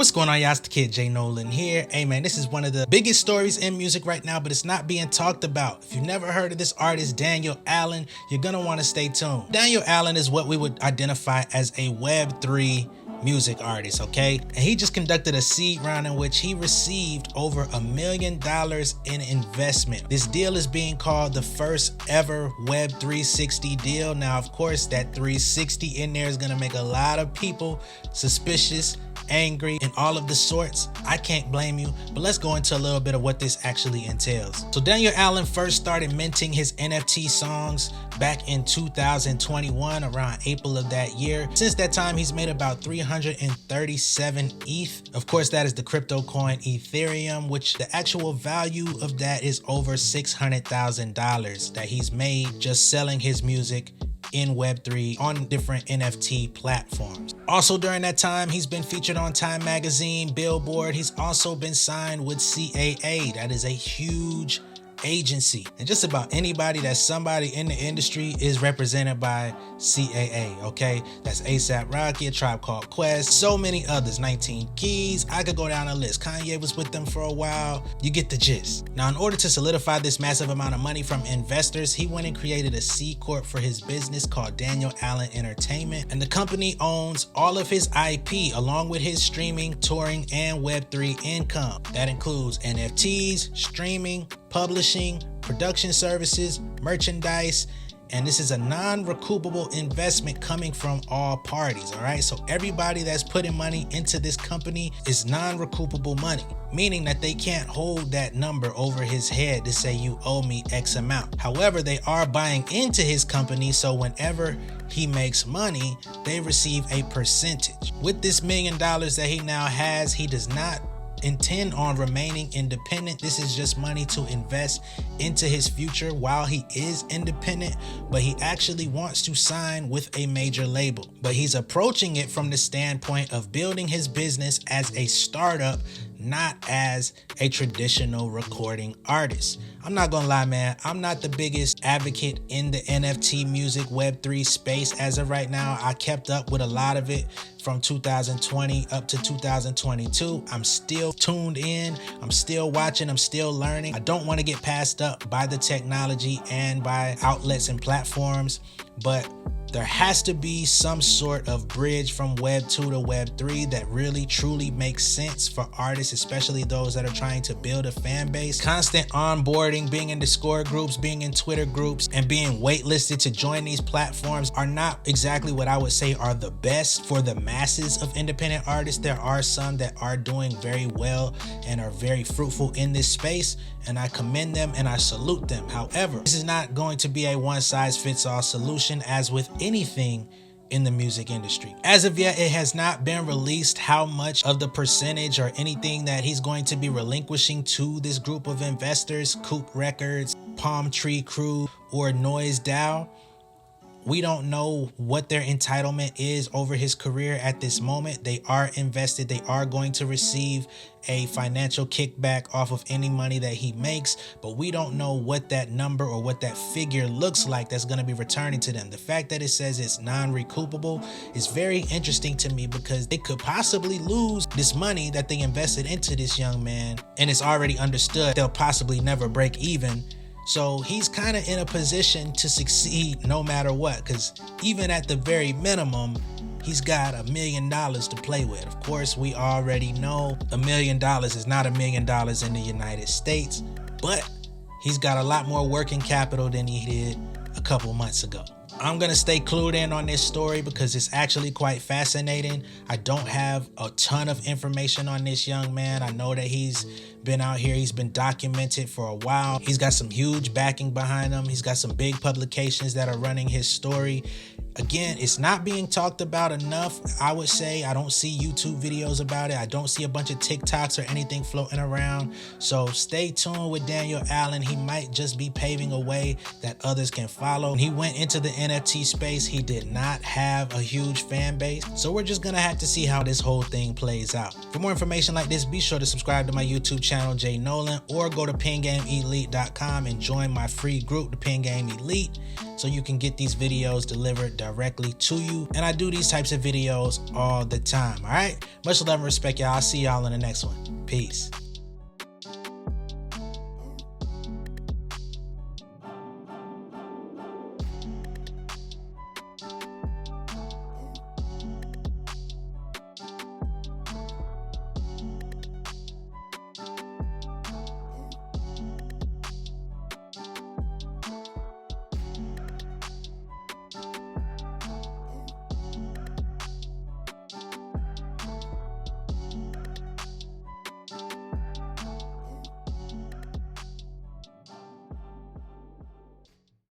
What's going on, y'all? It's the kid J Nolan here. Hey man, this is one of the biggest stories in music right now, but it's not being talked about. If you've never heard of this artist, Daniel Allan, you're gonna want to stay tuned. Daniel Allan is what we would identify as a Web3 music artist, okay? And he just conducted a seed round in which he received over $1 million in investment. This deal is being called the first ever Web360 deal. Now, of course, that 360 in there is gonna make a lot of people suspicious, angry, and all of the sorts. I can't blame you, but let's go into a little bit of what this actually entails. So Daniel Allan first started minting his NFT songs back in 2021, around April of that year. Since that time, he's made about 337 ETH. Of course, that is the crypto coin Ethereum, which the actual value of that is over $600,000 that he's made just selling his music in Web3 on different NFT platforms. Also during that time, he's been featured on Time Magazine, Billboard. He's also been signed with CAA. That is a huge agency, and just about anybody that's somebody in the industry is represented by CAA, okay? That's ASAP Rocky, A Tribe Called Quest, so many others, 19 Keys. I could go down the list. Kanye was with them for a while. You get the gist. Now, in order to solidify this massive amount of money from investors, he went and created a C Corp for his business called Daniel Allan Entertainment, and the company owns all of his IP along with his streaming, touring, and Web3 income. That includes NFTs, streaming, publishing, production services, merchandise, and this is a non-recoupable investment coming from all parties, all right? So everybody that's putting money into this company is non-recoupable money, meaning that they can't hold that number over his head to say you owe me X amount. However, they are buying into his company, so whenever he makes money, they receive a percentage. With this $1 million that he now has, he does not intend on remaining independent. This is just money to invest into his future while he is independent, but he actually wants to sign with a major label. But he's approaching it from the standpoint of building his business as a startup, not as a traditional recording artist. I'm not gonna lie, man, I'm not the biggest advocate in the NFT music Web3 space as of right now. I kept up with a lot of it from 2020 up to 2022. I'm still tuned in, I'm still watching, I'm still learning. I don't want to get passed up by the technology and by outlets and platforms, but there has to be some sort of bridge from Web 2 to Web 3 that really truly makes sense for artists, especially those that are trying to build a fan base. Constant onboarding, being in Discord groups, being in Twitter groups, and being waitlisted to join these platforms are not exactly what I would say are the best for the masses of independent artists. There are some that are doing very well and are very fruitful in this space, and I commend them and I salute them. However, this is not going to be a one-size-fits-all solution as with anything in the music industry. As of yet, it has not been released how much of the percentage or anything that he's going to be relinquishing to this group of investors, Coop Records, Palm Tree Crew, or Noise DAO. We don't know what their entitlement is over his career at this moment. They are invested. They are going to receive a financial kickback off of any money that he makes, but we don't know what that number or what that figure looks like that's going to be returning to them. The fact that it says it's non-recoupable is very interesting to me because they could possibly lose this money that they invested into this young man, and it's already understood they'll possibly never break even. So he's kind of in a position to succeed no matter what, because even at the very minimum, he's got $1 million to play with. Of course, we already know $1 million is not $1 million in the United States, but he's got a lot more working capital than he did a couple months ago. I'm going to stay clued in on this story because it's actually quite fascinating. I don't have a ton of information on this young man. I know that he's been out here. He's been documented for a while. He's got some huge backing behind him. He's got some big publications that are running his story. Again, it's not being talked about enough. I would say I don't see YouTube videos about it. I don't see a bunch of TikToks or anything floating around. So stay tuned with Daniel Allan. He might just be paving a way that others can follow. He went into the NFT space, he did not have a huge fan base. So we're just gonna have to see how this whole thing plays out. For more information like this, be sure to subscribe to my YouTube channel, Jay Nolan, or go to pengameelite.com and join my free group, the Pen Game Elite, so you can get these videos delivered directly to you. And I do these types of videos all the time, all right? Much love and respect, y'all. I'll see y'all in the next one. Peace.